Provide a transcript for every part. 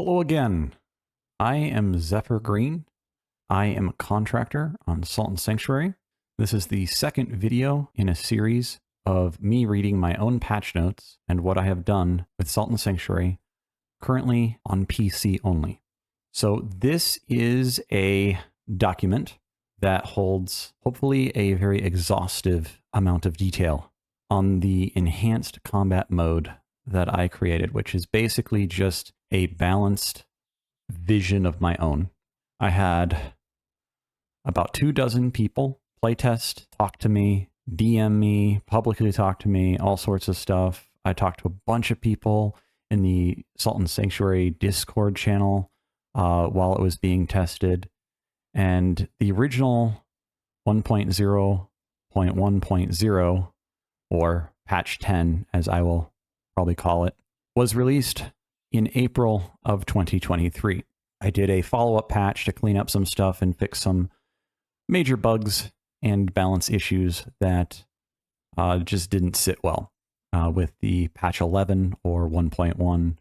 Hello again. I am Zephyr Green. I am a contractor on Salt and Sanctuary. This is the second video in a series of me reading my own patch notes and what I have done with Salt and Sanctuary, currently on PC only. So this is a document that holds hopefully a very exhaustive amount of detail on the enhanced combat mode that I created, which is basically just a balanced vision of my own. I had about 24 people playtest, talk to me, DM me, publicly talk to me, all sorts of stuff. I talked to a bunch of people in the Salt and Sanctuary Discord channel while it was being tested. And the original 1.0.1.0, or patch 10, as I will probably call it, was released in April of 2023. I did a follow-up patch to clean up some stuff and fix some major bugs and balance issues that just didn't sit well with the patch 11 or 1.1.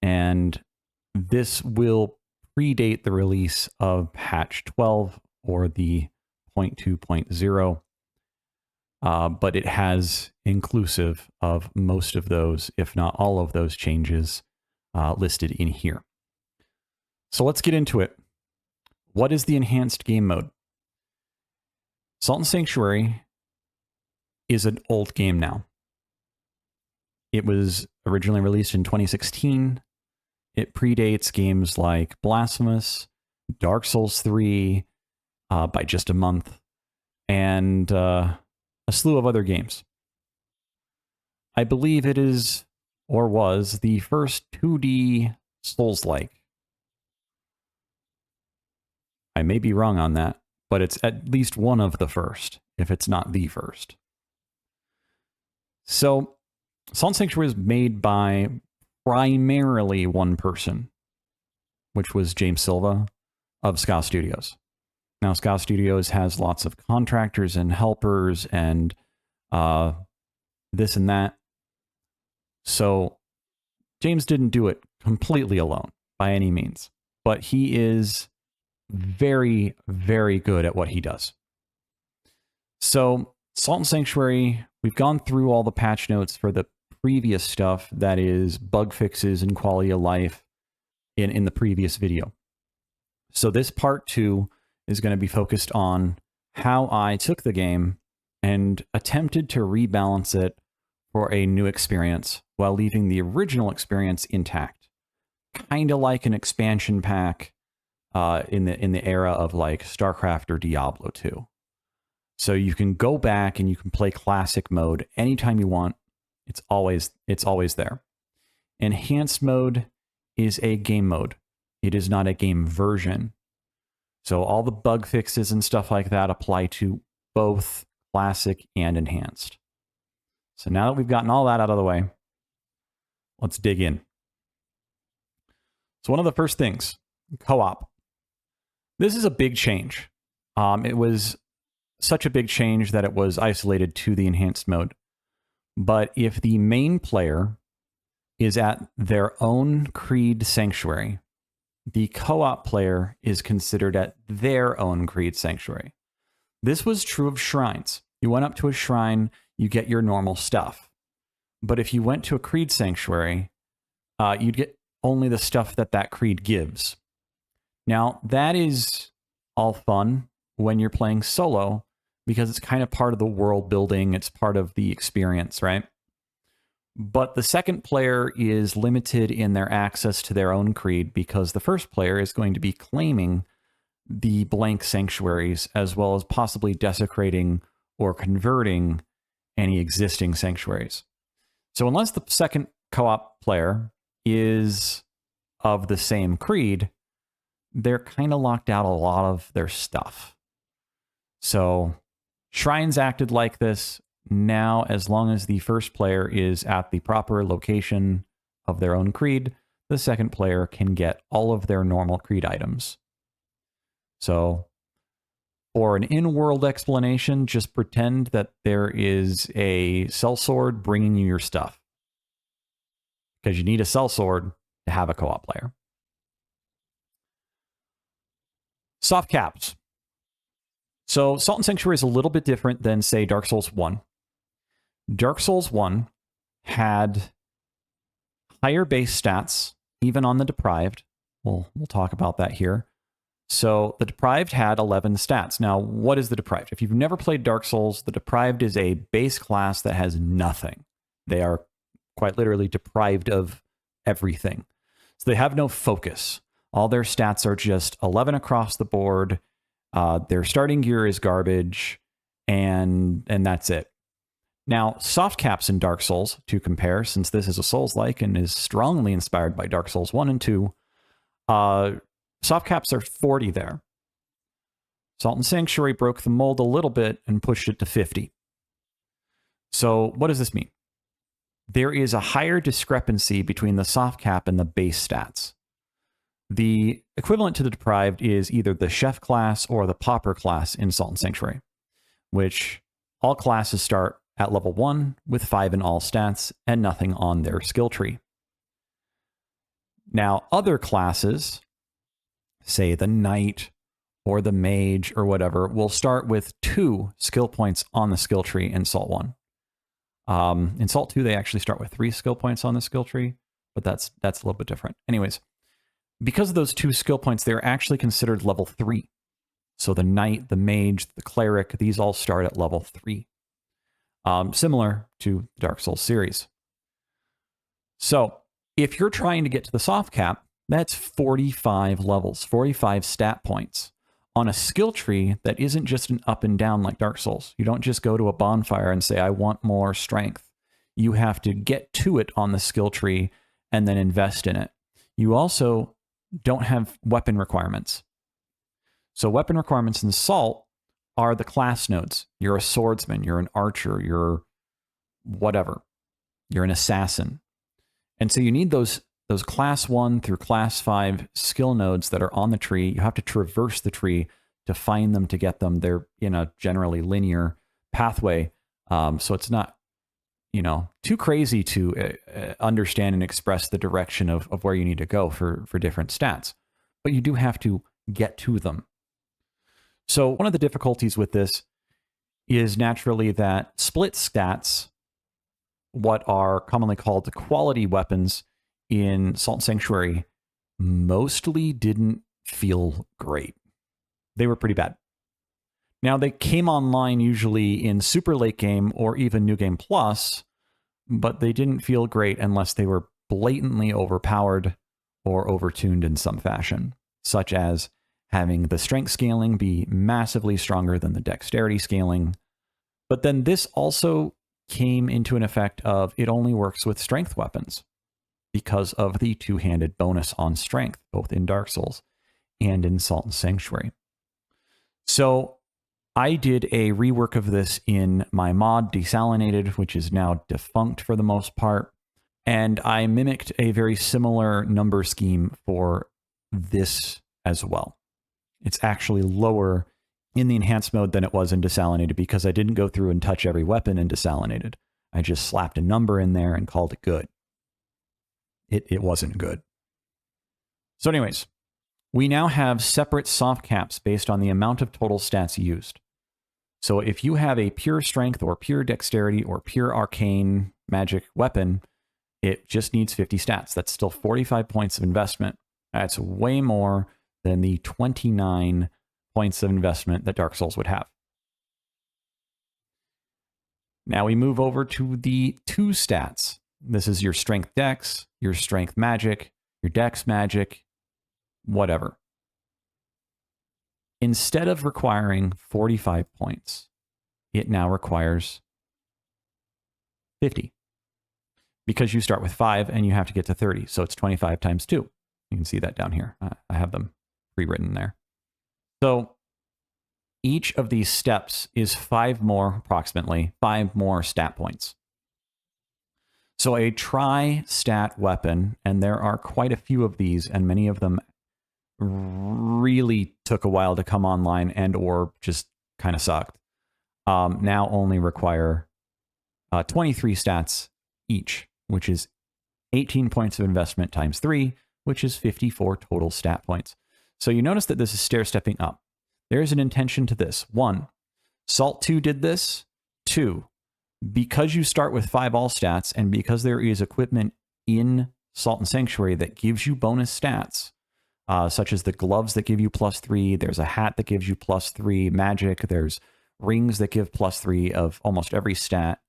And this will predate the release of patch 12 or the 0.2.0. But it has inclusive of most of those, if not all of those changes listed in here. So let's get into it. What is the enhanced game mode? Salt and Sanctuary is an old game now. It was originally released in 2016. It predates games like Blasphemous, Dark Souls 3 by just a month, and a slew of other games. I believe it is, or was, the first 2D Souls-like. I may be wrong on that, but it's at least one of the first, if it's not the first. So, Salt and Sanctuary was made by primarily one person, which was James Silva of Ska Studios. Now, Ska Studios has lots of contractors and helpers and this and that. So, James didn't do it completely alone by any means, but he is very, very good at what he does. So, Salt and Sanctuary, we've gone through all the patch notes for the previous stuff, that is bug fixes and quality of life in the previous video. So this part 2 is going to be focused on how I took the game and attempted to rebalance it for a new experience while leaving the original experience intact. Kind of like an expansion pack in the era of like StarCraft or Diablo 2. So you can go back and you can play classic mode anytime you want. It's always there. Enhanced mode is a game mode. It is not a game version. So all the bug fixes and stuff like that apply to both classic and enhanced. So now that we've gotten all that out of the way, let's dig in. So one of the first things, co-op. This is a big change. It was such a big change that it was isolated to the enhanced mode. But if the main player is at their own Creed Sanctuary, the co-op player is considered at their own Creed Sanctuary. This was true of shrines. You went up to a shrine, you get your normal stuff. But if you went to a Creed Sanctuary, you'd get only the stuff that that Creed gives. Now, that is all fun when you're playing solo, because it's kind of part of the world building, it's part of the experience, right? But the second player is limited in their access to their own Creed because the first player is going to be claiming the blank sanctuaries as well as possibly desecrating or converting any existing sanctuaries. So unless the second co-op player is of the same Creed, they're kind of locked out a lot of their stuff. So shrines acted like this. Now, as long as the first player is at the proper location of their own Creed, the second player can get all of their normal Creed items. So for an in-world explanation, just pretend that there is a sellsword bringing you your stuff, because you need a sellsword to have a co-op player. Soft caps. So Salt and Sanctuary is a little bit different than, say, Dark Souls 1. Dark Souls 1 had higher base stats, even on the Deprived. We'll talk about that here. So the Deprived had 11 stats. Now, what is the Deprived? If you've never played Dark Souls, the Deprived is a base class that has nothing. They are quite literally deprived of everything. So they have no focus. All their stats are just 11 across the board. Their starting gear is garbage, and that's it. Now, soft caps in Dark Souls, to compare, since this is a Souls-like and is strongly inspired by Dark Souls 1 and 2, soft caps are 40 there. Salt and Sanctuary broke the mold a little bit and pushed it to 50. So what does this mean? There is a higher discrepancy between the soft cap and the base stats. The equivalent to the Deprived is either the Chef class or the Pauper class in Salt and Sanctuary, which all classes start at level 1 with 5 in all stats and nothing on their skill tree. Now, other classes, say the Knight or the Mage or whatever, will start with 2 skill points on the skill tree in Salt 1. In Salt 2, they actually start with 3 skill points on the skill tree, but that's a little bit different. Anyways, because of those 2 skill points, they're actually considered level 3. So the Knight, the Mage, the Cleric, these all start at level 3. Similar to the Dark Souls series. So if you're trying to get to the soft cap, that's 45 levels, 45 stat points on a skill tree that isn't just an up and down like Dark Souls. You don't just go to a bonfire and say, I want more strength. You have to get to it on the skill tree and then invest in it. You also don't have weapon requirements. So weapon requirements in Salt are the class nodes. You're a swordsman, you're an archer, you're whatever. You're an assassin. And so you need those class 1 through class 5 skill nodes that are on the tree. You have to traverse the tree to find them, to get them. They're in a generally linear pathway. So it's not, too crazy to understand and express the direction of where you need to go for different stats. But you do have to get to them. So one of the difficulties with this is naturally that split stats, what are commonly called the quality weapons in Salt and Sanctuary, mostly didn't feel great. They were pretty bad. Now, they came online usually in super late game or even New Game Plus, but they didn't feel great unless they were blatantly overpowered or overtuned in some fashion, such as having the strength scaling be massively stronger than the dexterity scaling. But then this also came into an effect of it only works with strength weapons because of the 2-handed bonus on strength, both in Dark Souls and in Salt and Sanctuary. So I did a rework of this in my mod, Desalinated, which is now defunct for the most part. And I mimicked a very similar number scheme for this as well. It's actually lower in the enhanced mode than it was in Desalinated because I didn't go through and touch every weapon in Desalinated. I just slapped a number in there and called it good. It wasn't good. So anyways, we now have separate soft caps based on the amount of total stats used. So if you have a pure strength or pure dexterity or pure arcane magic weapon, it just needs 50 stats. That's still 45 points of investment. That's way more than the 29 points of investment that Dark Souls would have. Now we move over to the 2 stats. This is your strength dex, your strength magic, your dex magic, whatever. Instead of requiring 45 points, it now requires 50. Because you start with 5 and you have to get to 30. So it's 25 times 2. You can see that down here. I have them pre-written there. So each of these steps is 5 more, approximately 5 more stat points. So a tri-stat weapon, and there are quite a few of these, and many of them really took a while to come online and or just kind of sucked, now only require 23 stats each, which is 18 points of investment times 3, which is 54 total stat points. So you notice that this is stair-stepping up. There's an intention to this. 1, Salt 2 did this. 2, because you start with 5 all stats and because there is equipment in Salt and Sanctuary that gives you bonus stats, such as the gloves that give you +3, there's a hat that gives you +3 magic, there's rings that give +3 of almost every stat.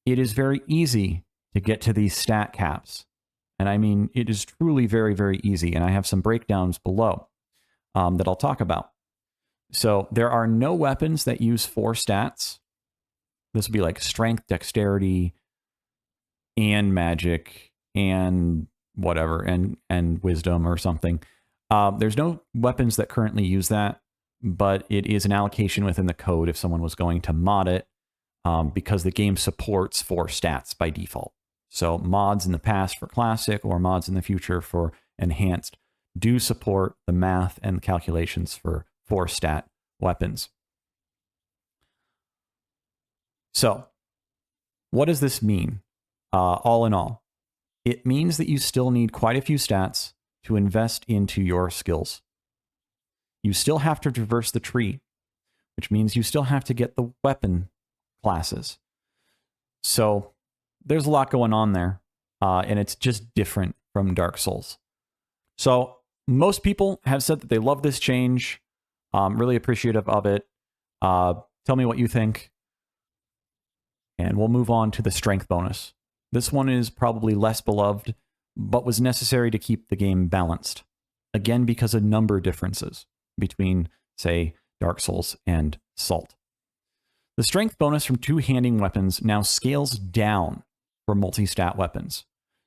It is very easy to get to these stat caps. And I mean, it is truly very, very easy. And I have some breakdowns below that I'll talk about. So there are no weapons that use 4 stats. This would be like strength, dexterity, and magic, and whatever, and wisdom or something. There's no weapons that currently use that, but it is an allocation within the code if someone was going to mod it, because the game supports 4 stats by default. So mods in the past for classic or mods in the future for enhanced do support the math and calculations for 4 stat weapons. So what does this mean? All in all, it means that you still need quite a few stats to invest into your skills. You still have to traverse the tree, which means you still have to get the weapon classes. So there's a lot going on there, and it's just different from Dark Souls. So most people have said that they love this change. Really appreciative of it. Tell me what you think. And we'll move on to the strength bonus. This one is probably less beloved, but was necessary to keep the game balanced. Again, because of number differences between, say, Dark Souls and Salt. The strength bonus from two-handing weapons now scales down for multi-stat weapons.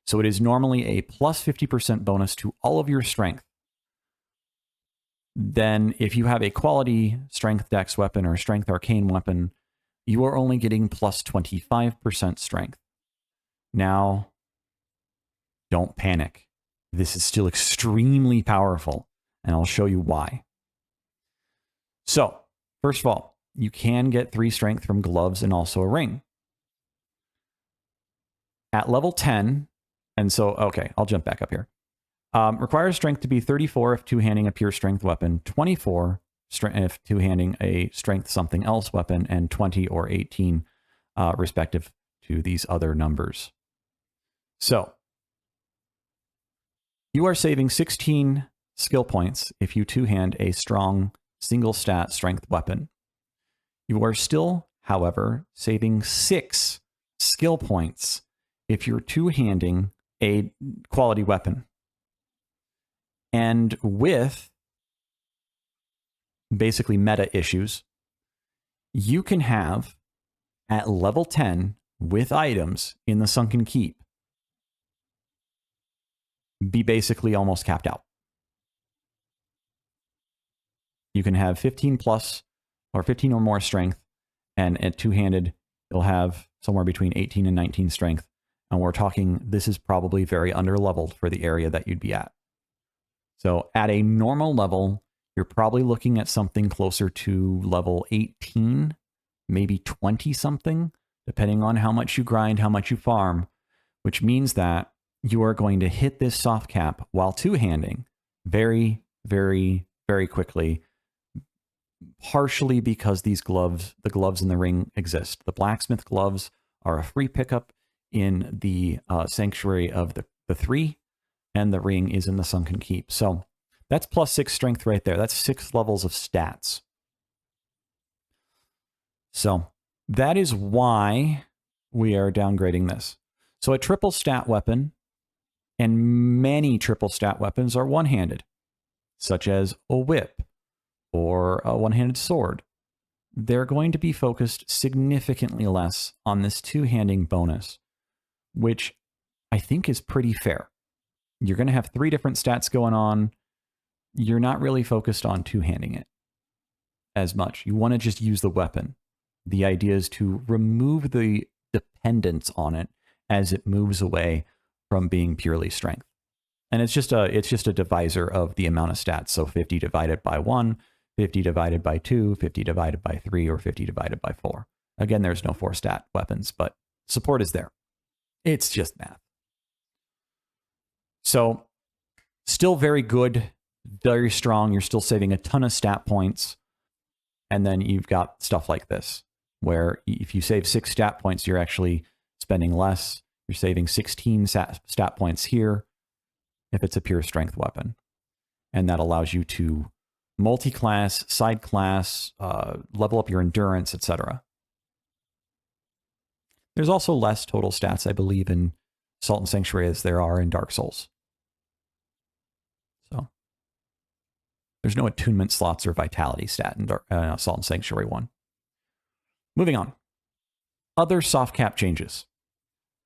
So it is normally a plus 50% bonus to all of your strength. Then if you have a quality strength dex weapon or strength arcane weapon, you are only getting plus 25% strength. Now, don't panic. This is still extremely powerful, and I'll show you why. So, first of all, you can get 3 strength from gloves and also a ring. At level 10, and so, okay, I'll jump back up here. Requires strength to be 34 if two-handing a pure strength weapon, 24 if two-handing a strength something else weapon, and 20 or 18 respective to these other numbers. So, you are saving 16 skill points if you two-hand a strong single stat strength weapon. You are still, however, saving 6 skill points if you're two-handing a quality weapon. And with basically meta issues, you can have at level 10 with items in the Sunken Keep be basically almost capped out. You can have 15 plus or 15 or more strength, and at two-handed, you'll have somewhere between 18 and 19 strength. And we're talking, this is probably very under-leveled for the area that you'd be at. So at a normal level, you're probably looking at something closer to level 18, maybe 20 something, depending on how much you grind, how much you farm, which means that you are going to hit this soft cap while two-handing very, very, very quickly, partially because these gloves, the gloves in the ring exist. The blacksmith gloves are a free pickup in the Sanctuary of the 3, and the ring is in the Sunken Keep. So that's plus 6 strength right there. That's 6 levels of stats. So that is why we are downgrading this. So a triple stat weapon, and many triple stat weapons are one-handed, such as a whip or a one-handed sword. They're going to be focused significantly less on this two-handing bonus, which I think is pretty fair. You're going to have 3 different stats going on. You're not really focused on two-handing it as much. You want to just use the weapon. The idea is to remove the dependence on it as it moves away from being purely strength. And it's just a divisor of the amount of stats. So 50 divided by 1, 50 divided by 2, 50 divided by 3, or 50 divided by 4. Again, there's no 4 stat weapons, but support is there. It's just math. So still very good very strong. You're still saving a ton of stat points. And then you've got stuff like this, where if you save 6 stat points, you're actually spending less. You're saving 16 stat points here if it's a pure strength weapon. And that allows you to multi-class, side class, level up your endurance, etc. There's also less total stats, I believe, in Salt and Sanctuary as there are in Dark Souls. So there's no attunement slots or vitality stat in Salt and Sanctuary 1. Moving on. Other soft cap changes.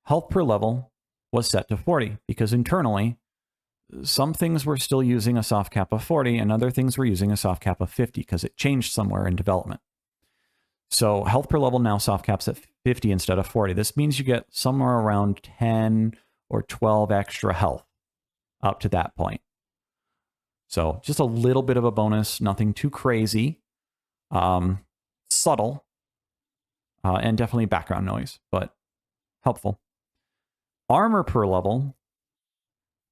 Health per level was set to 40 because internally, some things were still using a soft cap of 40 and other things were using a soft cap of 50 because it changed somewhere in development. So health per level now soft caps at 50 instead of 40. This means you get somewhere around 10 or 12 extra health up to that point. So just a little bit of a bonus, nothing too crazy, subtle, and definitely background noise, but helpful. Armor per level.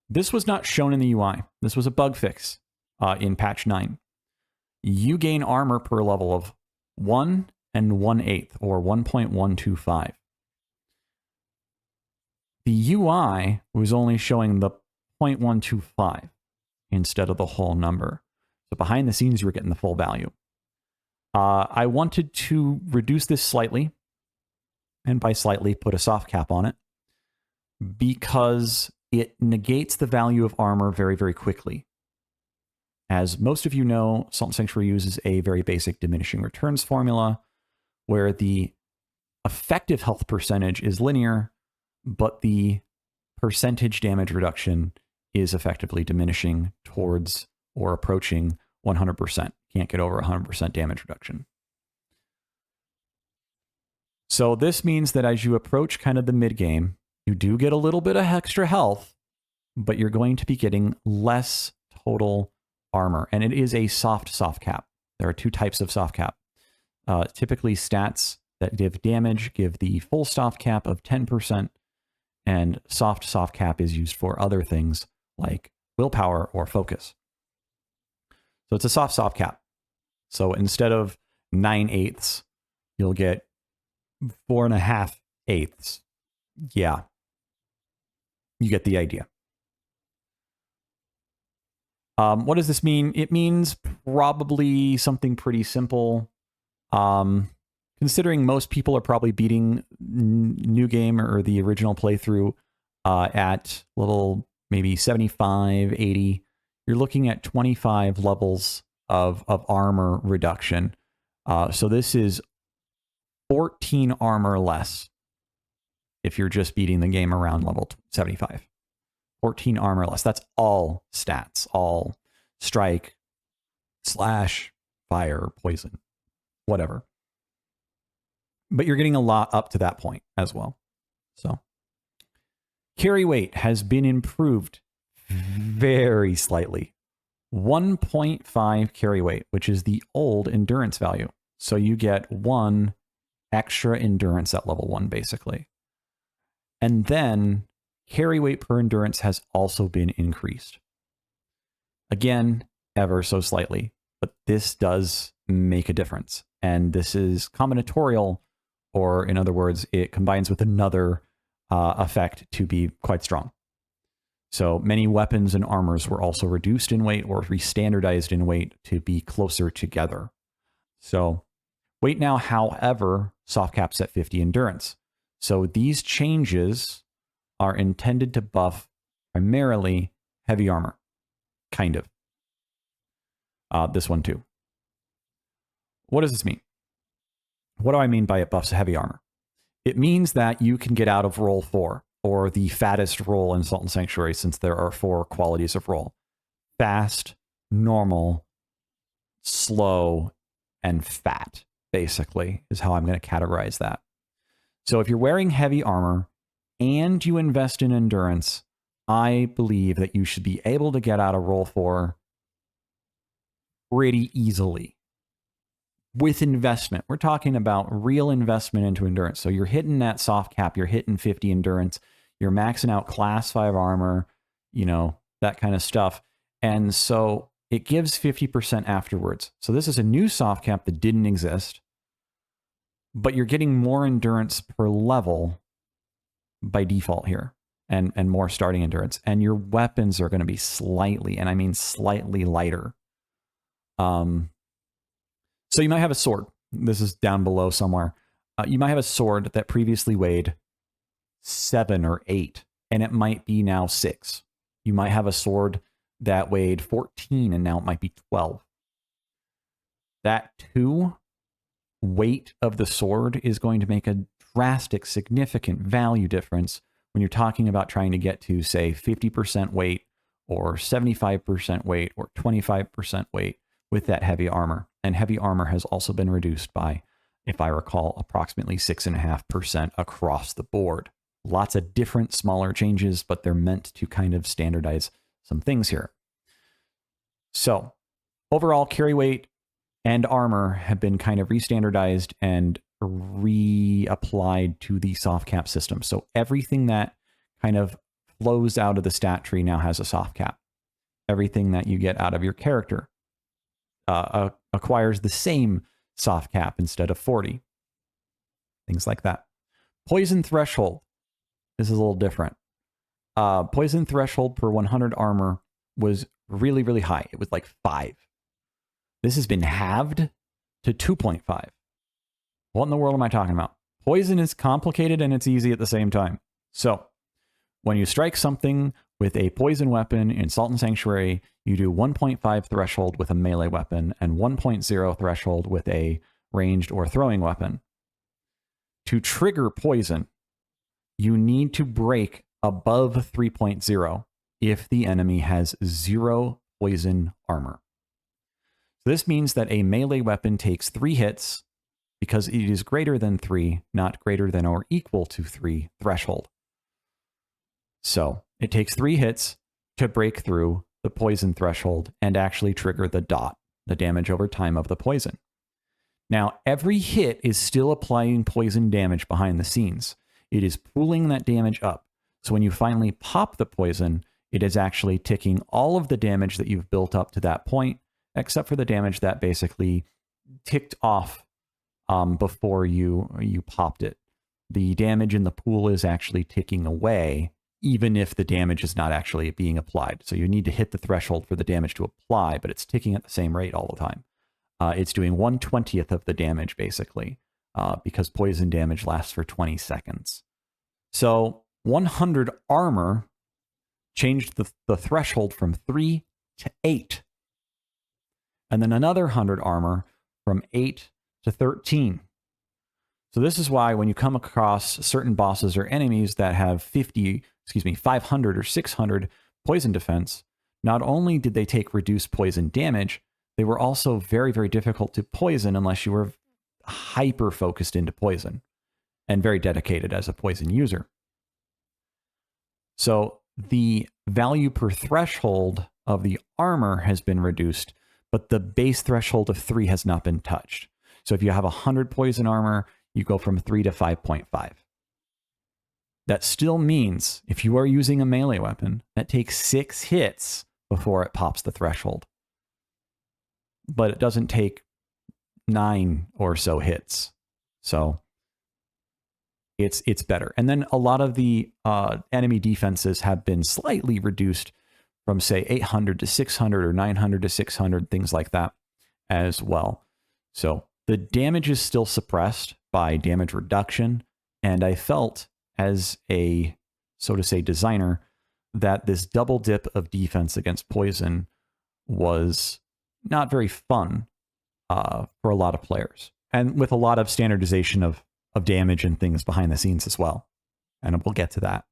This was not shown in the UI. This was a bug fix in patch 9. You gain armor per level of 1 and 1/8, or 1.125. The UI was only showing the 0.125 instead of the whole number. So behind the scenes, you were getting the full value. I wanted to reduce this slightly, and by slightly, put a soft cap on it, because it negates the value of armor very, very quickly. As most of you know, Salt and Sanctuary uses a very basic diminishing returns formula, where the effective health percentage is linear, but the percentage damage reduction is effectively diminishing towards or approaching 100%. Can't get over 100% damage reduction. So this means that as you approach kind of the mid-game, you do get a little bit of extra health, but you're going to be getting less total armor. And it is a soft cap. There are 2 types of soft cap. Typically stats that give damage give the full soft cap of 10%, and soft cap is used for other things like willpower or focus. So it's a soft cap. So instead of 9/8, you'll get 4.5/8. Yeah, you get the idea. What does this mean? It means probably something pretty simple. Considering most people are probably beating New Game or the original playthrough at little maybe 75, 80, you're looking at 25 levels of armor reduction. So this is 14 armor less if you're just beating the game around level 75. 14 armor less. That's all stats, all strike, slash, fire, poison, whatever. But you're getting a lot up to that point as well. So carry weight has been improved very slightly. 1.5 carry weight, which is the old endurance value. So you get 1 extra endurance at level 1, basically. And then carry weight per endurance has also been increased. Again, ever so slightly, but this does make a difference. And this is combinatorial, or in other words, it combines with another effect to be quite strong. So many weapons and armors were also reduced in weight or re-standardized in weight to be closer together. So weight now, however, soft caps at 50 endurance. So these changes are intended to buff primarily heavy armor, kind of. This one too. What does this mean? What do I mean by it buffs heavy armor? It means that you can get out of roll 4, or the fattest roll in Salt and Sanctuary, since there are 4 qualities of roll. Fast, normal, slow, and fat, basically, is how I'm going to categorize that. So if you're wearing heavy armor and you invest in endurance, I believe that you should be able to get out of roll 4 pretty easily. With investment, we're talking about real investment into endurance. So you're hitting that soft cap, you're hitting 50 endurance, you're maxing out class 5 armor, you know, that kind of stuff. And so it gives 50% afterwards. So this is a new soft cap that didn't exist, but you're getting more endurance per level by default here, and more starting endurance. And your weapons are going to be slightly, and I mean slightly lighter. So you might have a sword. This is down below somewhere. You might have a sword that previously weighed 7 or 8, and it might be now 6. You might have a sword that weighed 14, and now it might be 12. That 2 weight of the sword is going to make a drastic, significant value difference when you're talking about trying to get to, say, 50% weight or 75% weight or 25% weight with that heavy armor. And heavy armor has also been reduced by, if I recall, approximately 6.5% across the board. Lots of different smaller changes, but they're meant to kind of standardize some things here. So overall, carry weight and armor have been kind of restandardized and reapplied to the soft cap system. So everything that kind of flows out of the stat tree now has a soft cap. Everything that you get out of your character acquires the same soft cap instead of 40. Things like that. Poison threshold. This is a little different. Poison threshold per 100 armor was really, really high. It was like 5. This has been halved to 2.5. What in the world am I talking about? Poison is complicated and it's easy at the same time. So when you strike something with a poison weapon in Salt and Sanctuary, you do 1.5 threshold with a melee weapon and 1.0 threshold with a ranged or throwing weapon. To trigger poison, you need to break above 3.0 if the enemy has 0 poison armor. So this means that a melee weapon takes 3 hits because it is greater than 3, not greater than or equal to 3 threshold. So it takes 3 hits to break through the poison threshold and actually trigger the dot, the damage over time of the poison. Now, every hit is still applying poison damage behind the scenes. It is pulling that damage up. So when you finally pop the poison, it is actually ticking all of the damage that you've built up to that point, except for the damage that basically ticked off before you popped it. The damage in the pool is actually ticking away, even if the damage is not actually being applied. So you need to hit the threshold for the damage to apply, but it's ticking at the same rate all the time. It's doing 1/20th of the damage, basically, because poison damage lasts for 20 seconds. So 100 armor changed the threshold from 3 to 8. And then another 100 armor from 8 to 13. So this is why when you come across certain bosses or enemies that have 500 or 600 poison defense, not only did they take reduced poison damage, they were also very, very difficult to poison unless you were hyper focused into poison and very dedicated as a poison user. So the value per threshold of the armor has been reduced, but the base threshold of 3 has not been touched. So if you have 100 poison armor, you go from 3 to 5.5. That still means if you are using a melee weapon, that takes 6 hits before it pops the threshold. But it doesn't take 9 or so hits. So it's better. And then a lot of the enemy defenses have been slightly reduced from, say, 800 to 600 or 900 to 600, things like that as well. So the damage is still suppressed by damage reduction. And I felt as a, so to say, designer, that this double dip of defense against poison was not very fun for a lot of players, and with a lot of standardization of damage and things behind the scenes as well. And we'll get to that.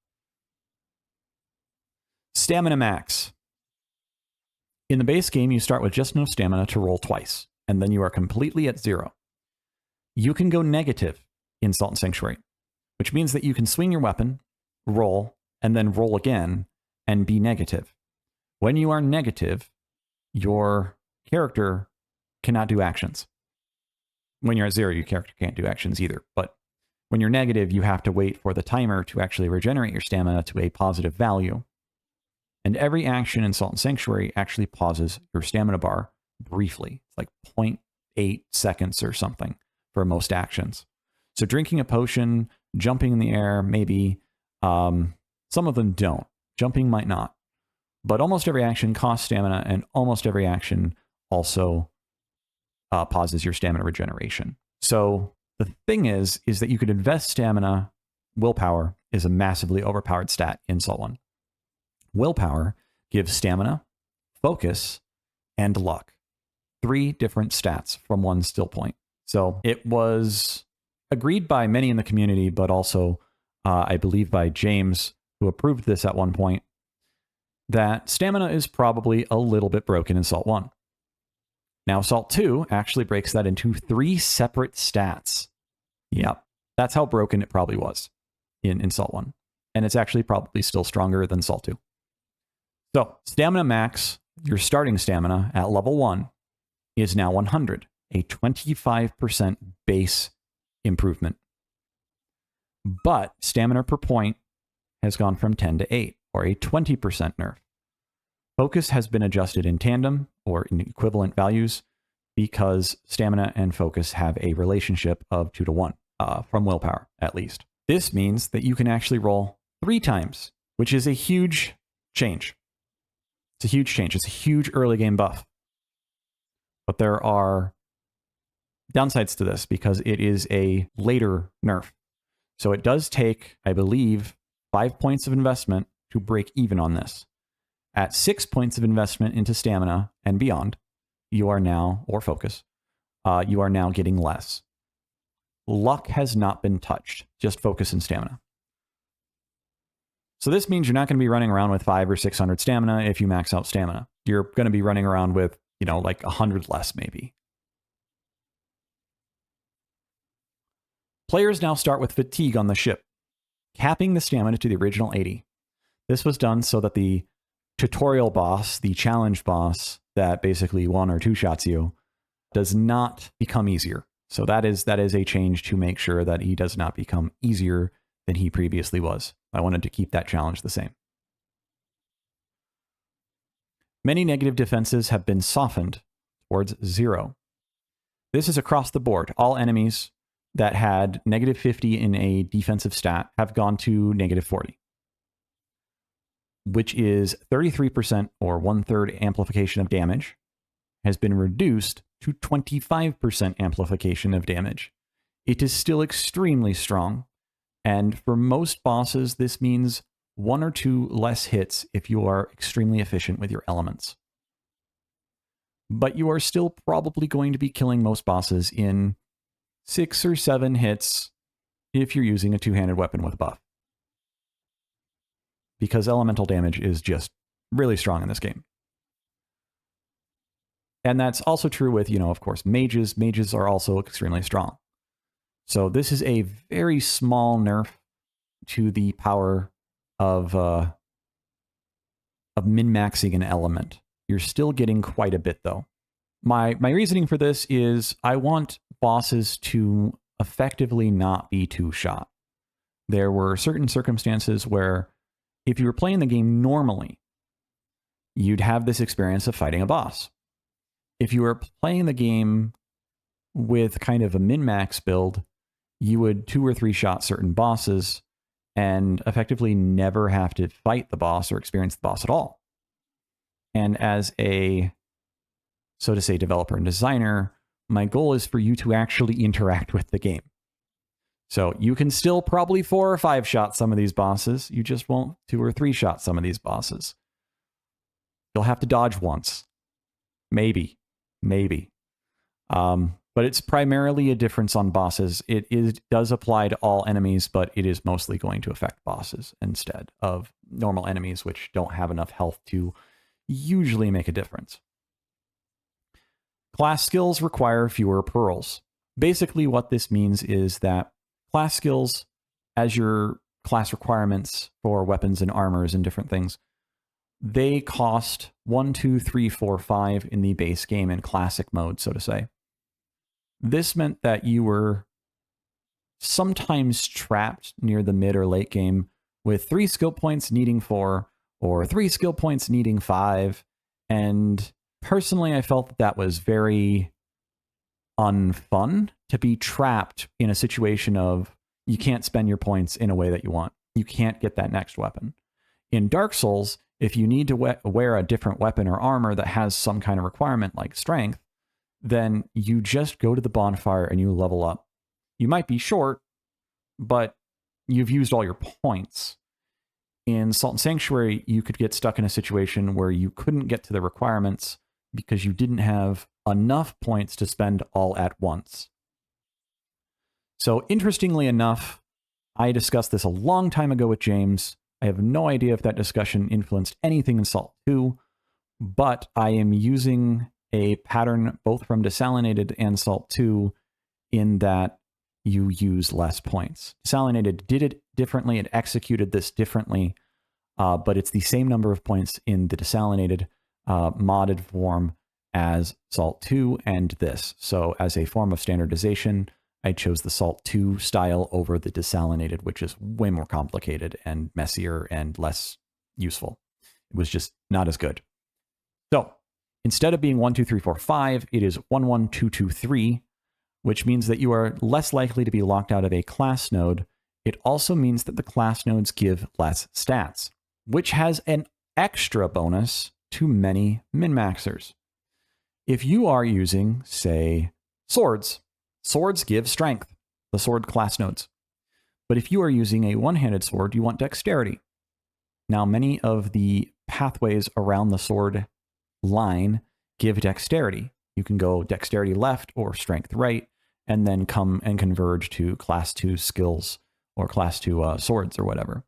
Stamina max. In the base game, you start with just enough stamina to roll twice, and then you are completely at 0. You can go negative in Salt and Sanctuary, which means that you can swing your weapon, roll, and then roll again, and be negative. When you are negative, your character cannot do actions. When you're at 0, your character can't do actions either. But when you're negative, you have to wait for the timer to actually regenerate your stamina to a positive value. And every action in Salt and Sanctuary actually pauses your stamina bar briefly. It's like 0.8 seconds or something for most actions. So drinking a potion, jumping in the air, maybe. Some of them don't. Jumping might not. But almost every action costs stamina, and almost every action also pauses your stamina regeneration. So the thing is that you could invest stamina. Willpower is a massively overpowered stat in Salt 1. Willpower gives stamina, focus, and luck. 3 different stats from one skill point. So it was agreed by many in the community, but also, I believe, by James, who approved this at one point, that stamina is probably a little bit broken in Salt 1. Now, Salt 2 actually breaks that into 3 separate stats. Yep, that's how broken it probably was in Salt 1. And it's actually probably still stronger than Salt 2. So, stamina max, your starting stamina at level 1, is now 100, a 25% base improvement. But stamina per point has gone from 10 to 8, or a 20% nerf. Focus has been adjusted in tandem, or in equivalent values, because stamina and focus have a relationship of 2 to 1, from willpower, at least. This means that you can actually roll 3 times, which is a huge change. It's a huge change. It's a huge early game buff. But there are downsides to this because it is a later nerf. So it does take, I believe, 5 points of investment to break even on this. At 6 points of investment into stamina and beyond, you are now, or focus, you are now getting less. Luck has not been touched, just focus and stamina. So this means you're not going to be running around with 500 or 600 stamina if you max out stamina. You're going to be running around with, like 100 less maybe. Players now start with fatigue on the ship, capping the stamina to the original 80. This was done so that the tutorial boss, the challenge boss that basically 1 or 2 shots you, does not become easier. So that is a change to make sure that he does not become easier than he previously was. I wanted to keep that challenge the same. Many negative defenses have been softened towards 0. This is across the board. All enemies that had negative 50 in a defensive stat have gone to negative 40, which is 33% or 1/3 amplification of damage, has been reduced to 25% amplification of damage. It is still extremely strong, and for most bosses, this means 1 or 2 less hits if you are extremely efficient with your elements. But you are still probably going to be killing most bosses in 6 or 7 hits if you're using a 2-handed weapon with a buff. Because elemental damage is just really strong in this game. And that's also true with, of course, mages. Mages are also extremely strong. So this is a very small nerf to the power of min-maxing an element. You're still getting quite a bit, though. My reasoning for this is I want bosses to effectively not be 2-shot. There were certain circumstances where if you were playing the game normally, you'd have this experience of fighting a boss. If you were playing the game with kind of a min-max build, you would 2 or 3 shot certain bosses and effectively never have to fight the boss or experience the boss at all. And as a, so to say, developer and designer, my goal is for you to actually interact with the game. So you can still probably 4 or 5 shot some of these bosses. You just won't 2 or 3 shot some of these bosses. You'll have to dodge once. Maybe. But it's primarily a difference on bosses. It does apply to all enemies, but it is mostly going to affect bosses instead of normal enemies, which don't have enough health to usually make a difference. Class skills require fewer pearls. Basically, what this means is that class skills, as your class requirements for weapons and armors and different things, they cost 1, 2, 3, 4, 5 in the base game in classic mode, so to say. This meant that you were sometimes trapped near the mid or late game with 3 skill points needing 4, or 3 skill points needing 5. And personally, I felt that that was very unfun to be trapped in a situation of you can't spend your points in a way that you want. You can't get that next weapon. In Dark Souls, if you need to wear a different weapon or armor that has some kind of requirement like strength, then you just go to the bonfire and you level up. You might be short, but you've used all your points. In Salt and Sanctuary, you could get stuck in a situation where you couldn't get to the requirements because you didn't have enough points to spend all at once. So interestingly enough, I discussed this a long time ago with James. I have no idea if that discussion influenced anything in Salt 2, but I am using a pattern both from Desalinated and Salt 2 in that you use less points. Desalinated did it differently, it executed this differently, but it's the same number of points in the Desalinated modded form as Salt 2 and this. So as a form of standardization, I chose the Salt 2 style over the Desalinated, which is way more complicated and messier and less useful. It was just not as good. So instead of being 1, 2, 3, 4, 5, it is 1, 1, 2, 2, 3, which means that you are less likely to be locked out of a class node. It also means that the class nodes give less stats, which has an extra bonus to many min-maxers. If you are using, say, swords, swords give strength, the sword class nodes. But if you are using a one-handed sword, you want dexterity. Now, many of the pathways around the sword line give dexterity. You can go dexterity left or strength right, and then come and converge to class 2 skills or class 2 swords or whatever.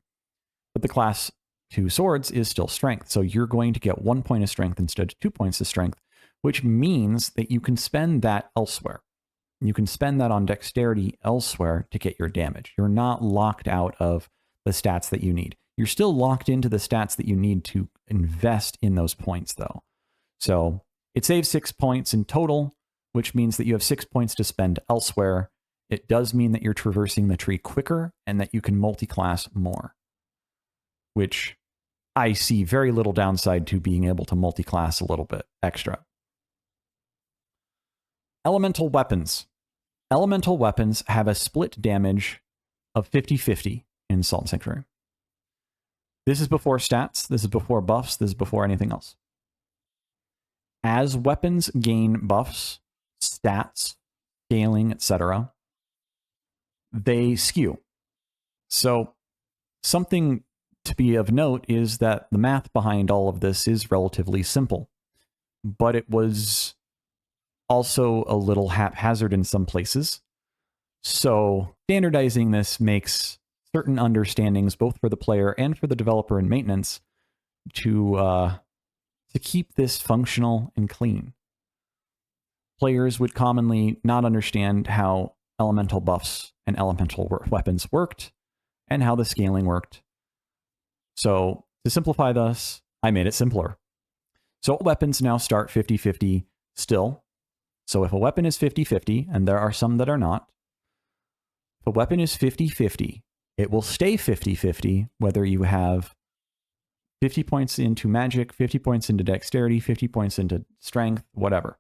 But the class 2 swords is still strength. So you're going to get 1 point of strength instead of 2 points of strength, which means that you can spend that elsewhere. You can spend that on dexterity elsewhere to get your damage. You're not locked out of the stats that you need. You're still locked into the stats that you need to invest in those points, though. So it saves 6 points in total, which means that you have 6 points to spend elsewhere. It does mean that you're traversing the tree quicker and that you can multi-class more, which I see very little downside to being able to multi-class a little bit extra. Elemental weapons. Elemental weapons have a split damage of 50-50 in Salt and Sanctuary. This is before stats, this is before buffs, this is before anything else. As weapons gain buffs, stats, scaling, etc., they skew. So something to be of note is that the math behind all of this is relatively simple, but it was also a little haphazard in some places. So standardizing this makes certain understandings, both for the player and for the developer and maintenance, to keep this functional and clean. Players would commonly not understand how elemental buffs and elemental weapons worked and how the scaling worked. So to simplify this, I made it simpler. So weapons now start 50-50 still. So if a weapon is 50-50, and there are some that are not, if a weapon is 50-50, it will stay 50-50 whether you have 50 points into magic, 50 points into dexterity, 50 points into strength, whatever.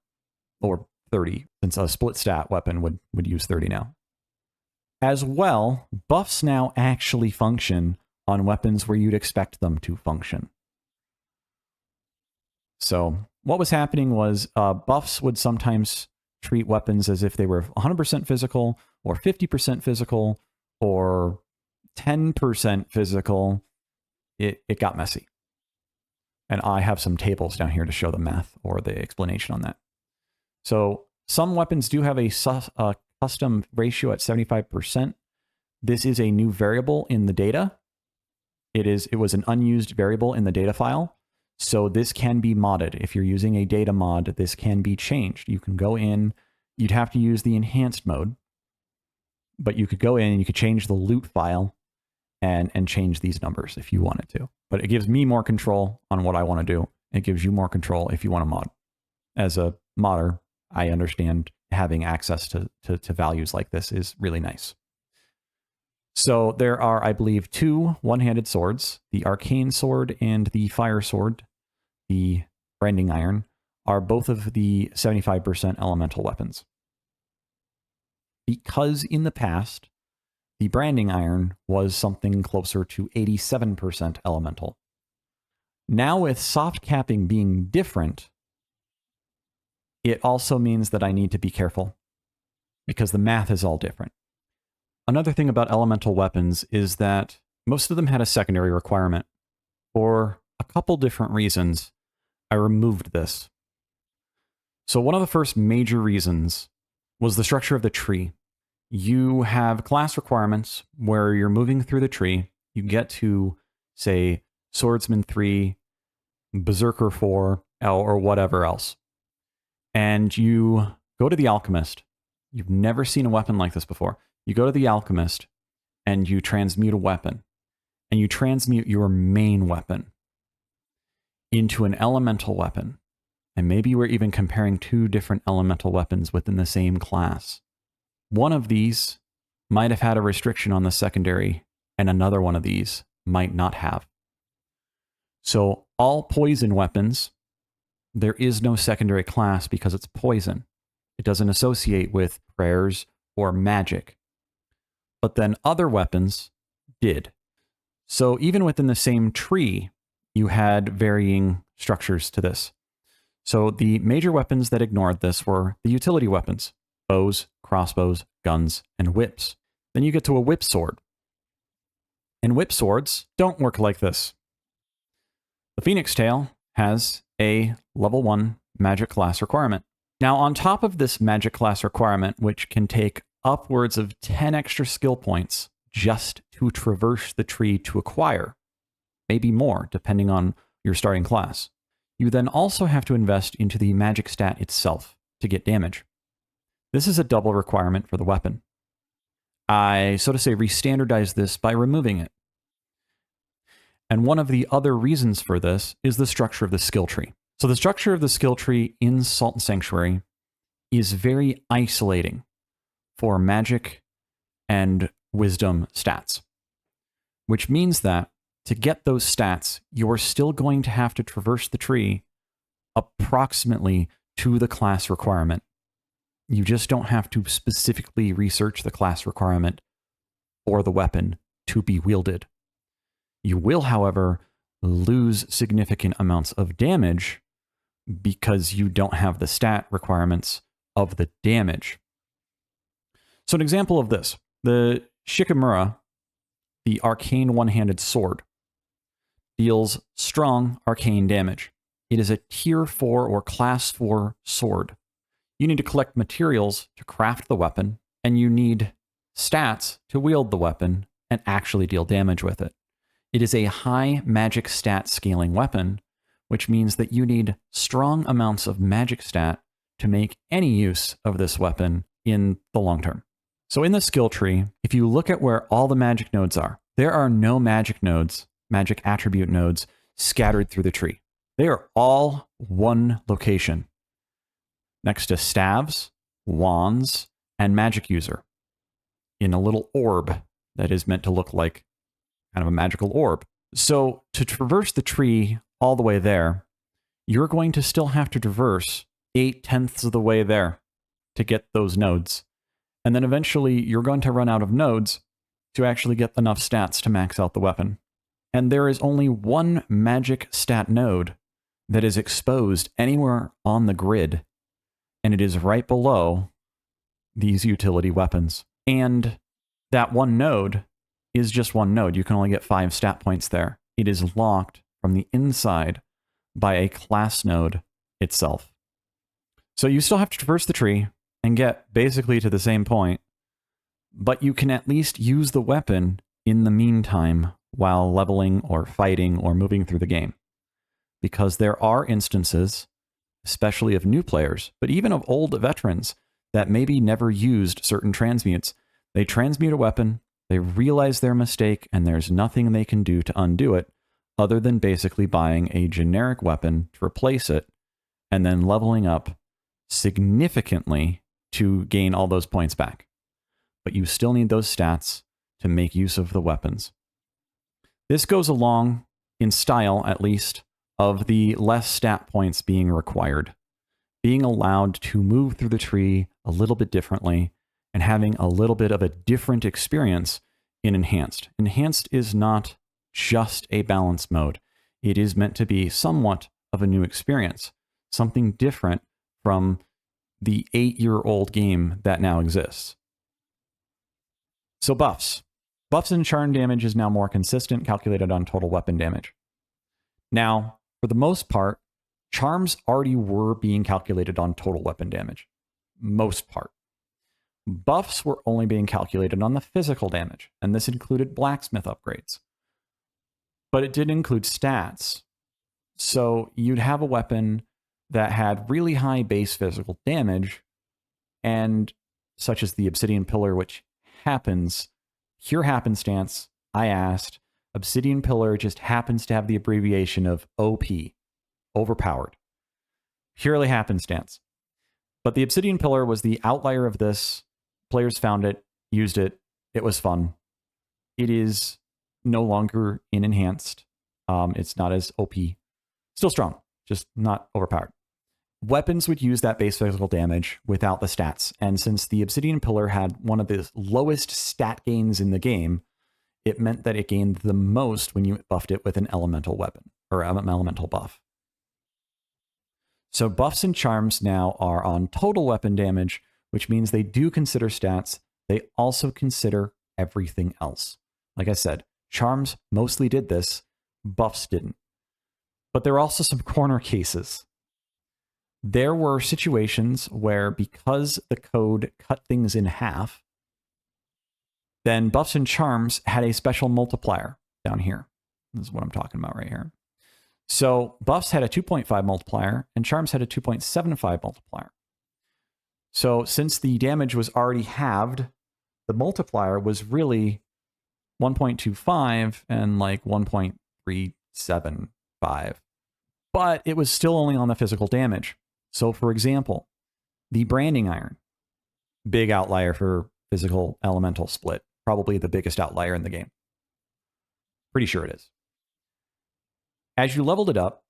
Or 30, since a split stat weapon would use 30 now. As well, buffs now actually function on weapons where you'd expect them to function. So what was happening was buffs would sometimes treat weapons as if they were 100% physical or 50% physical or 10% physical. It got messy. And I have some tables down here to show the math or the explanation on that. So some weapons do have a custom ratio at 75%. This is a new variable in the data. It was an unused variable in the data file. So this can be modded. If you're using a data mod, this can be changed. You can go in, you'd have to use the enhanced mode, but you could go in and you could change the loot file and change these numbers if you wanted to. But it gives me more control on what I want to do. It gives you more control if you want to mod. As a modder, I understand having access to values like this is really nice. So there are, I believe, two one-handed swords. The arcane sword and the fire sword, the branding iron, are both of the 75% elemental weapons. Because in the past, the branding iron was something closer to 87% elemental. Now with soft capping being different, it also means that I need to be careful because the math is all different. Another thing about elemental weapons is that most of them had a secondary requirement. For a couple different reasons, I removed this. So one of the first major reasons was the structure of the tree. You have class requirements where you're moving through the tree. You get to, say, Swordsman 3, Berserker 4, or whatever else. And you go to the Alchemist. You've never seen a weapon like this before. You go to the Alchemist and you transmute a weapon. And you transmute your main weapon into an elemental weapon. And maybe we're even comparing two different elemental weapons within the same class. One of these might have had a restriction on the secondary, and another one of these might not have. So all poison weapons, there is no secondary class because it's poison. It doesn't associate with prayers or magic. But then other weapons did. So even within the same tree, you had varying structures to this. So the major weapons that ignored this were the utility weapons: bows, crossbows, guns, and whips. Then you get to a whip sword. And whip swords don't work like this. The Phoenix Tail has a level 1 magic class requirement. Now, on top of this magic class requirement, which can take upwards of 10 extra skill points just to traverse the tree to acquire, maybe more depending on your starting class, you then also have to invest into the magic stat itself to get damage. This is a double requirement for the weapon. I, so to say, re-standardized this by removing it. And one of the other reasons for this is the structure of the skill tree. So the structure of the skill tree in Salt and Sanctuary is very isolating for magic and wisdom stats, which means that to get those stats, you're still going to have to traverse the tree approximately to the class requirement. You just don't have to specifically research the class requirement for the weapon to be wielded. You will, however, lose significant amounts of damage because you don't have the stat requirements of the damage. So an example of this, the Shikamura, the arcane one-handed sword, deals strong arcane damage. It is a tier 4 or class 4 sword. You need to collect materials to craft the weapon, and you need stats to wield the weapon and actually deal damage with it. It is a high magic stat scaling weapon, which means that you need strong amounts of magic stat to make any use of this weapon in the long term. So in the skill tree, if you look at where all the magic nodes are, there are no magic nodes, magic attribute nodes, scattered through the tree. They are all one location, next to staves, wands, and magic user, in a little orb that is meant to look like kind of a magical orb. So to traverse the tree all the way there, you're going to still have to traverse 8/10 of the way there to get those nodes. And then eventually you're going to run out of nodes to actually get enough stats to max out the weapon. And there is only one magic stat node that is exposed anywhere on the grid, and it is right below these utility weapons. And that one node is just one node. You can only get 5 stat points there. It is locked from the inside by a class node itself. So you still have to traverse the tree and get basically to the same point, but you can at least use the weapon in the meantime while leveling or fighting or moving through the game. Because there are instances, especially of new players, but even of old veterans that maybe never used certain transmutes. They transmute a weapon, they realize their mistake, and there's nothing they can do to undo it other than basically buying a generic weapon to replace it and then leveling up significantly to gain all those points back. But you still need those stats to make use of the weapons. This goes along, in style at least, of the less stat points being required, being allowed to move through the tree a little bit differently and having a little bit of a different experience in Enhanced. Enhanced is not just a balance mode. It is meant to be somewhat of a new experience, something different from the 8-year-old game that now exists. So buffs. Buffs and charm damage is now more consistent, calculated on total weapon damage. Now, for the most part, charms already were being calculated on total weapon damage. Most part. Buffs were only being calculated on the physical damage, and this included blacksmith upgrades. But it did include stats. So you'd have a weapon that had really high base physical damage, and such as the Obsidian Pillar, which happens, pure happenstance, I asked, Obsidian Pillar just happens to have the abbreviation of OP, overpowered. Purely happenstance. But the Obsidian Pillar was the outlier of this. Players found it, used it, it was fun. It is no longer in Enhanced. It's not as OP. Still strong, just not overpowered. Weapons would use that base physical damage without the stats. And since the Obsidian Pillar had one of the lowest stat gains in the game, it meant that it gained the most when you buffed it with an elemental weapon, or an elemental buff. So buffs and charms now are on total weapon damage, which means they do consider stats. They also consider everything else. Like I said, charms mostly did this, buffs didn't. But there are also some corner cases. There were situations where, because the code cut things in half, then buffs and charms had a special multiplier down here. This is what I'm talking about right here. So buffs had a 2.5 multiplier and charms had a 2.75 multiplier. So since the damage was already halved, the multiplier was really 1.25 and like 1.375. But it was still only on the physical damage. So for example, the branding iron, big outlier for physical elemental split, probably the biggest outlier in the game. Pretty sure it is. As you leveled it up,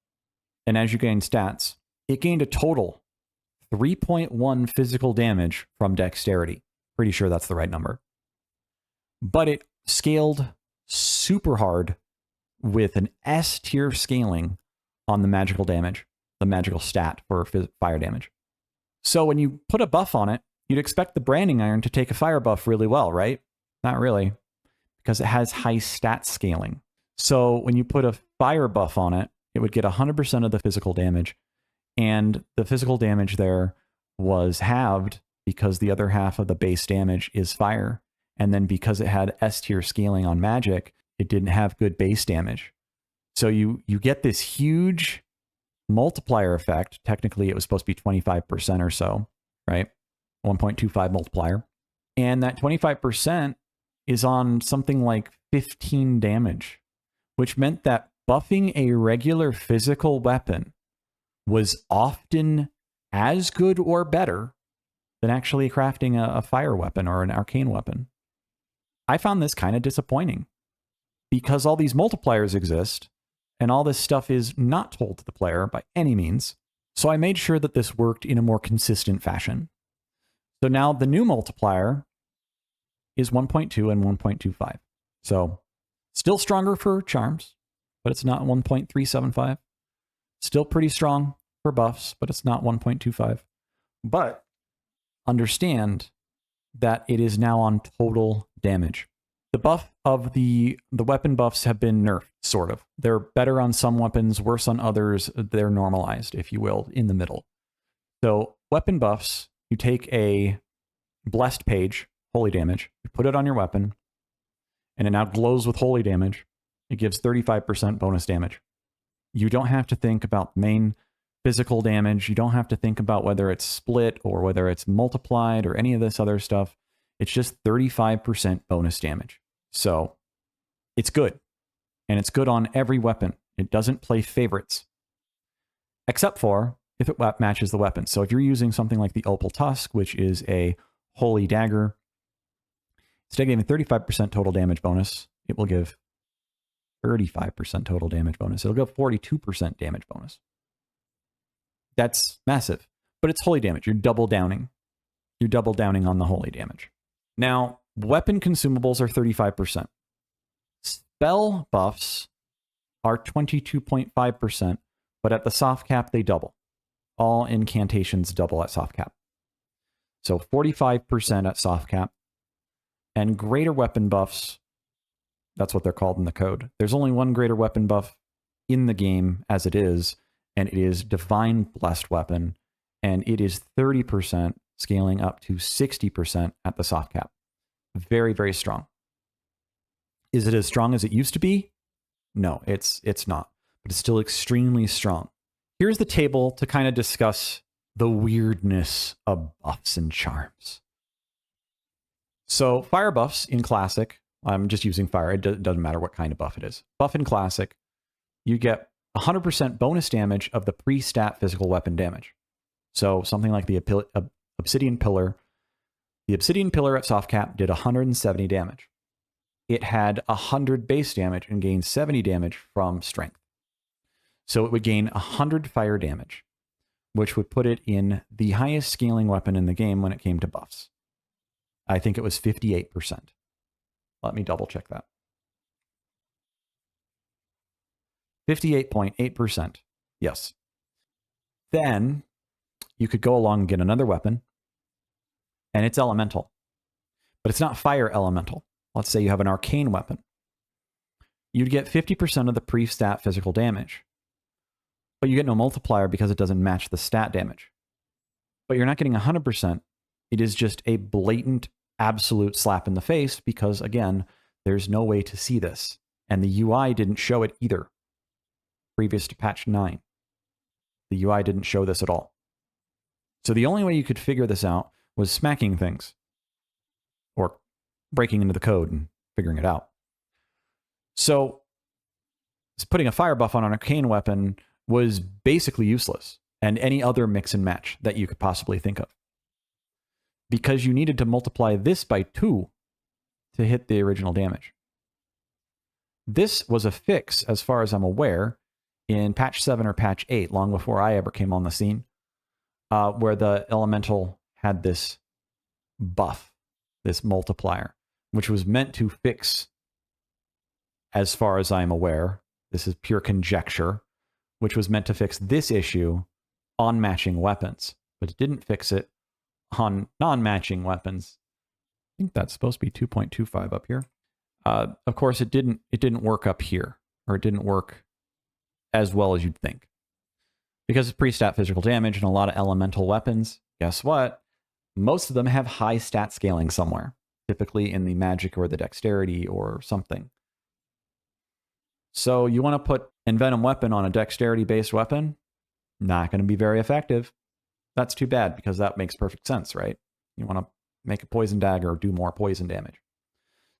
and as you gained stats, it gained a total 3.1 physical damage from dexterity. Pretty sure that's the right number. But it scaled super hard with an S tier scaling on the magical damage, the magical stat for fire damage. So when you put a buff on it, you'd expect the branding iron to take a fire buff really well, right? Not really, because it has high stat scaling. So when you put a fire buff on it, it would get 100% of the physical damage. And the physical damage there was halved because the other half of the base damage is fire. And then because it had S tier scaling on magic, it didn't have good base damage. So you get this huge multiplier effect. Technically, it was supposed to be 25% or so, right? 1.25 multiplier. And that 25% is on something like 15 damage, which meant that buffing a regular physical weapon was often as good or better than actually crafting a fire weapon or an arcane weapon. I found this kind of disappointing because all these multipliers exist and all this stuff is not told to the player by any means. So I made sure that this worked in a more consistent fashion. So now the new multiplier is 1.2 and 1.25. So still stronger for charms, but it's not 1.375. Still pretty strong for buffs, but it's not 1.25. But understand that it is now on total damage. The buff of the weapon buffs have been nerfed, sort of. They're better on some weapons, worse on others. They're normalized, if you will, in the middle. So weapon buffs, you take a blessed page, holy damage, you put it on your weapon, and it now glows with holy damage. It gives 35% bonus damage. You don't have to think about main physical damage. You don't have to think about whether it's split or whether it's multiplied or any of this other stuff. It's just 35% bonus damage. So it's good. And it's good on every weapon. It doesn't play favorites. Except for if it matches the weapon. So if you're using something like the Opal Tusk, which is a holy dagger, Instead of giving 35% total damage bonus, it will give 35% total damage bonus. It'll give 42% damage bonus. That's massive, but it's holy damage. You're double downing. You're double downing on the holy damage. Now, weapon consumables are 35%. Spell buffs are 22.5%, but at the soft cap, they double. All incantations double at soft cap. So 45% at soft cap. And greater weapon buffs, that's what they're called in the code. There's only one greater weapon buff in the game as it is, and it is Divine Blessed Weapon, and it is 30%, scaling up to 60% at the soft cap. Very, very strong. Is it as strong as it used to be? No, it's not, but it's still extremely strong. Here's the table to kind of discuss the weirdness of buffs and charms. So fire buffs in Classic, I'm just using fire. It doesn't matter what kind of buff it is. Buff in Classic, you get 100% bonus damage of the pre-stat physical weapon damage. So something like the Obsidian Pillar. The Obsidian Pillar at soft cap did 170 damage. It had 100 base damage and gained 70 damage from strength. So it would gain 100 fire damage, which would put it in the highest scaling weapon in the game when it came to buffs. I think it was 58%. Let me double check that. 58.8%. Yes. Then you could go along and get another weapon, and it's elemental, but it's not fire elemental. Let's say you have an arcane weapon. You'd get 50% of the pre-stat physical damage, but you get no multiplier because it doesn't match the stat damage. But you're not getting 100%. It is just a blatant, absolute slap in the face because, again, there's no way to see this. And the UI didn't show it either. Previous to patch 9. The UI didn't show this at all. So the only way you could figure this out was smacking things. Or breaking into the code and figuring it out. So putting a fire buff on an arcane weapon was basically useless, and any other mix and match that you could possibly think of. Because you needed to multiply this by 2 to hit the original damage. This was a fix, as far as I'm aware, in patch 7 or patch 8, long before I ever came on the scene, where the elemental had this buff, this multiplier, which was meant to fix, as far as I'm aware, this is pure conjecture, which was meant to fix this issue on matching weapons, but it didn't fix it on non-matching weapons. I think that's supposed to be 2.25 up here. Of course, it didn't work up here, or it didn't work as well as you'd think. Because it's pre-stat physical damage and a lot of elemental weapons, guess what? Most of them have high stat scaling somewhere, typically in the magic or the dexterity or something. So you want to put Envenom Weapon on a dexterity-based weapon? Not going to be very effective. That's too bad, because that makes perfect sense, right? You want to make a poison dagger or do more poison damage.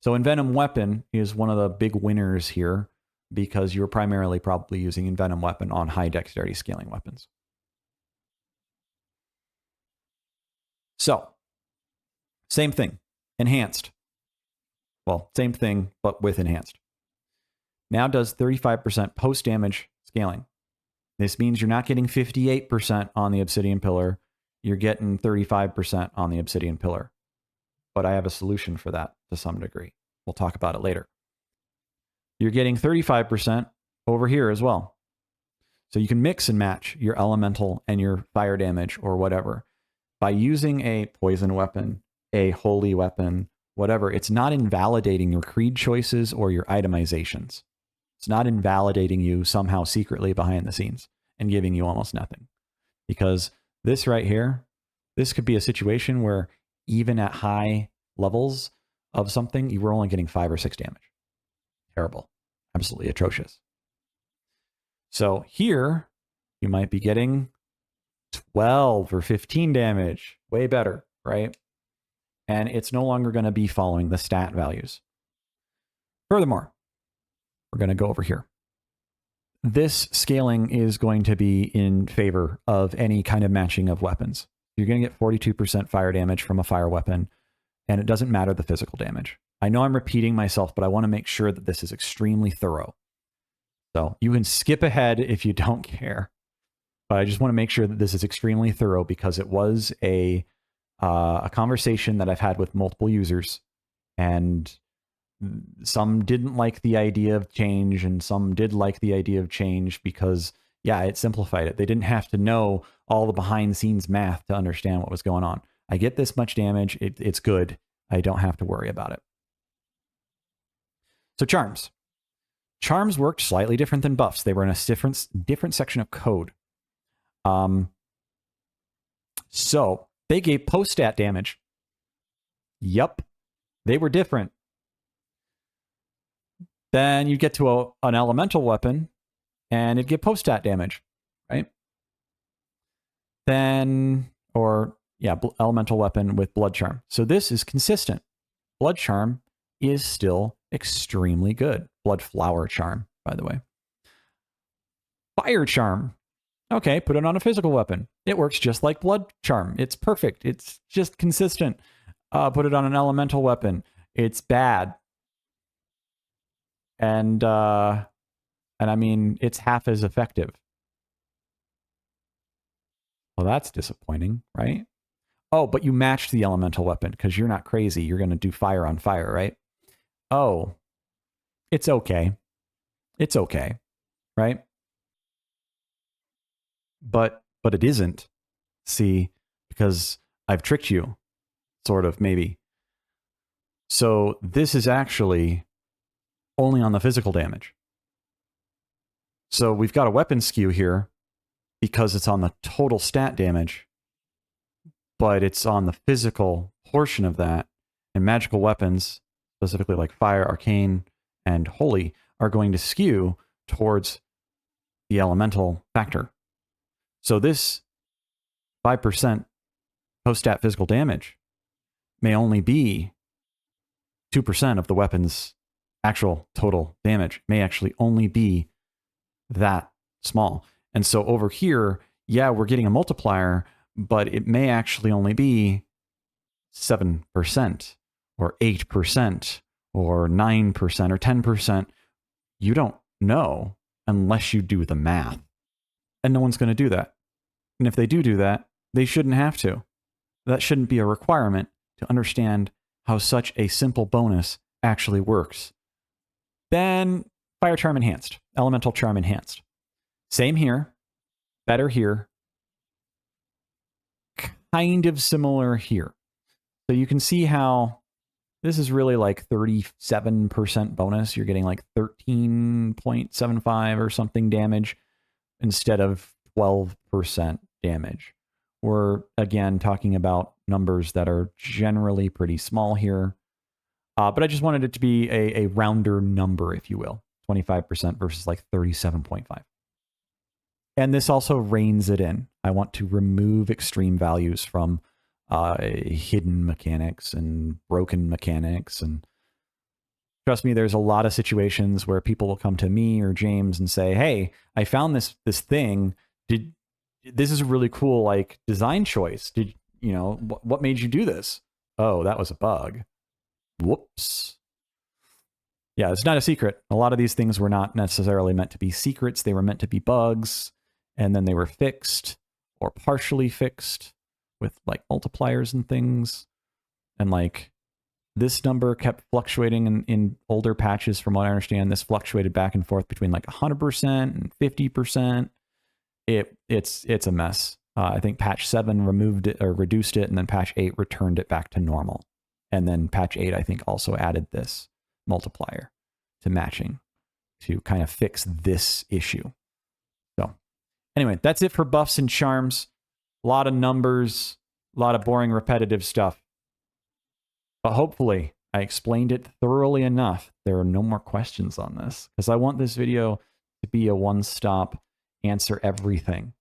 So Envenom Weapon is one of the big winners here, because you're primarily probably using Envenom Weapon on high dexterity scaling weapons. So, same thing, enhanced. Well, same thing, but with enhanced. Now does 35% post-damage scaling. This means you're not getting 58% on the Obsidian Pillar, you're getting 35% on the Obsidian Pillar. But I have a solution for that to some degree. We'll talk about it later. You're getting 35% over here as well. So you can mix and match your elemental and your fire damage or whatever. By using a poison weapon, a holy weapon, whatever, it's not invalidating your creed choices or your itemizations. It's not invalidating you somehow secretly behind the scenes and giving you almost nothing. Because this right here, this could be a situation where even at high levels of something, you were only getting 5 or 6 damage. Terrible. Absolutely atrocious. So here, you might be getting 12 or 15 damage. Way better, right? And it's no longer going to be following the stat values. Furthermore, we're going to go over here. This scaling is going to be in favor of any kind of matching of weapons. You're going to get 42% fire damage from a fire weapon. and it doesn't matter the physical damage. I know I'm repeating myself, but I want to make sure that this is extremely thorough. So you can skip ahead if you don't care, but I just want to make sure that this is extremely thorough because it was a conversation that I've had with multiple users, and some didn't like the idea of change and some did like the idea of change because, yeah, it simplified it. They didn't have to know all the behind scenes math to understand what was going on. I get this much damage. It's good. I don't have to worry about it. So charms. Charms worked slightly different than buffs. They were in a different section of code. So they gave post-stat damage. Yep. They were different. Then you get to an elemental weapon, and it'd give post-stat damage, right? Then, elemental weapon with blood charm. So this is consistent. Blood charm is still extremely good. Blood flower charm, by the way. Fire charm. Okay, put it on a physical weapon. It works just like blood charm. It's perfect. It's just consistent. Put it on an elemental weapon. It's bad. And I mean, it's half as effective. Well, that's disappointing, right? Oh, but you matched the elemental weapon because you're not crazy. You're going to do fire on fire, right? Oh, it's okay. It's okay, right? But it isn't. See, because I've tricked you, sort of, maybe. So this is actually only on the physical damage. So we've got a weapon skew here because it's on the total stat damage, but it's on the physical portion of that. And magical weapons, specifically like fire, arcane, and holy, are going to skew towards the elemental factor. So this 5% post-stat physical damage may only be 2% of the weapon's actual total damage. May actually only be that small. And so over here, yeah, we're getting a multiplier, but it may actually only be 7% or 8% or 9% or 10%. You don't know unless you do the math. And no one's going to do that. And if they do that, they shouldn't have to. That shouldn't be a requirement to understand how such a simple bonus actually works. Then Fire Charm Enhanced, Elemental Charm Enhanced. Same here, better here, kind of similar here. So you can see how this is really like 37% bonus. You're getting like 13.75 or something damage instead of 12% damage. We're, again, talking about numbers that are generally pretty small here. But I just wanted it to be a rounder number, if you will. 25% versus like 37.5. And this also reins it in. I want to remove extreme values from hidden mechanics and broken mechanics. And trust me, there's a lot of situations where people will come to me or James and say, hey, I found this thing. This is a really cool like design choice. What made you do this? Oh, that was a bug. Whoops. Yeah, it's not a secret. A lot of these things were not necessarily meant to be secrets. They were meant to be bugs, and then they were fixed or partially fixed with like multipliers and things. And like this number kept fluctuating in older patches. From what I understand, this fluctuated back and forth between like 100% and 50%. It's a mess. I think patch 7 removed it or reduced it, and then patch 8 returned it back to normal. And then patch 8, I think, also added this multiplier to matching to kind of fix this issue. So anyway, that's it for buffs and charms. A lot of numbers, a lot of boring, repetitive stuff. But hopefully I explained it thoroughly enough. There are no more questions on this because I want this video to be a one-stop answer everything.